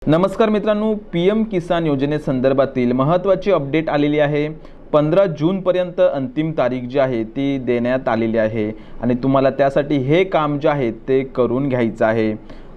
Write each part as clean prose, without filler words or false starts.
नमस्कार मित्रांनो, पीएम किसान योजनेसंदर्भातील महत्त्वाची अपडेट आलेली आहे। 15 जूनपर्यंत अंतिम तारीख जी आहे ती देण्यात आलेली आहे आणि तुम्हाला त्यासाठी हे काम जे आहे ते करून घ्यायचं आहे।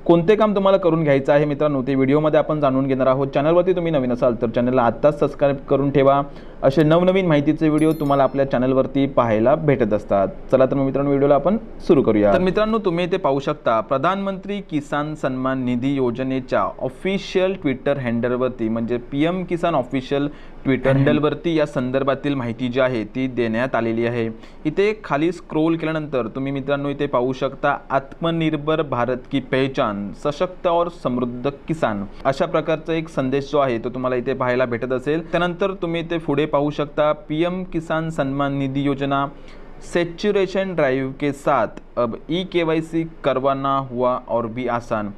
कोणते काम तुम्हाला करून घ्यायचं आहे मित्रांनो, ते व्हिडिओमध्ये आपण जाणून घेणार आहोत। चॅनलवरती तुम्ही नवीन असाल तर चॅनलला आत्ताच सबस्क्राइब करून ठेवा। असे नवनवीन माहितीचे व्हिडिओ तुम्हाला आपल्या चॅनलवरती पाहायला भेटत असतात। चला तर मित्रांनो, व्हिडिओला आपण सुरू करूया। तर मित्रांनो, तुम्ही इथे पाहू शकता प्रधानमंत्री किसान सन्मान निधी योजनेच्या ऑफिशियल ट्विटर हँडलवरती म्हणजे पीएम किसान ऑफिशियल ट्विटर हँडलवरती या संदर्भातील माहिती जी आहे ती देण्यात आलेली आहे। इथे खाली स्क्रोल केल्यानंतर तुम्ही मित्रांनो इथे पाहू शकता आत्मनिर्भर भारत की पहचान, सशक्त और समृद्ध किसान, अशा प्रकारचा एक संदेश जो आहे तो तुम्हाला इथे पाहायला भेटत असेल। त्यानंतर तुम्ही इथे पुढे पाहू शकता पीएम किसान सन्मान निधी योजना सैचुरेशन ड्राइव के साथ अब ई-केवाईसी करवाना हुआ और भी आसान।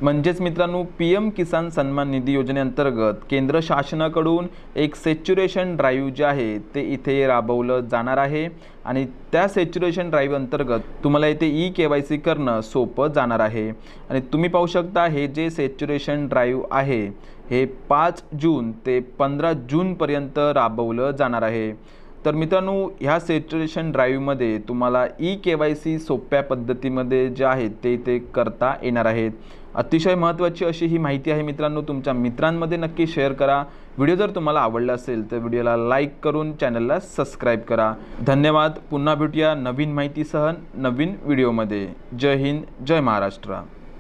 म्हणजेच मित्रांनो, पीएम किसान सन्मान निधी योजनेअंतर्गत केंद्र शासनाकडून एक सॅच्युरेशन ड्राईव्ह जे आहे ते इथे राबवलं जाणार आहे आणि त्या सॅच्युरेशन ड्राईव्ह अंतर्गत तुम्हाला इथे ई-केवाईसी करणं सोपं जाणार आहे। आणि तुम्ही पाहू शकता हे जे सॅच्युरेशन ड्राईव्ह आहे हे 5 जून ते 15 जूनपर्यंत राबवलं जाणार आहे। तर मित्रांनो, ह्या सॅच्युरेशन ड्राईव्हमध्ये तुम्हाला ई-केवाईसी सोप्या पद्धतीमध्ये जे आहे ते करता येणार आहे। अतिशय महत्त्वाची अशी ही माहिती आहे मित्रांनो, तुमच्या मित्रांमध्ये नक्की शेअर करा। व्हिडिओ जर तुम्हाला आवडला असेल तर व्हिडिओला लाईक करून चॅनलला सबस्क्राइब करा। धन्यवाद। पुन्हा भेटूया नवीन माहितीसह नवीन व्हिडिओमध्ये। जय हिंद, जय महाराष्ट्र।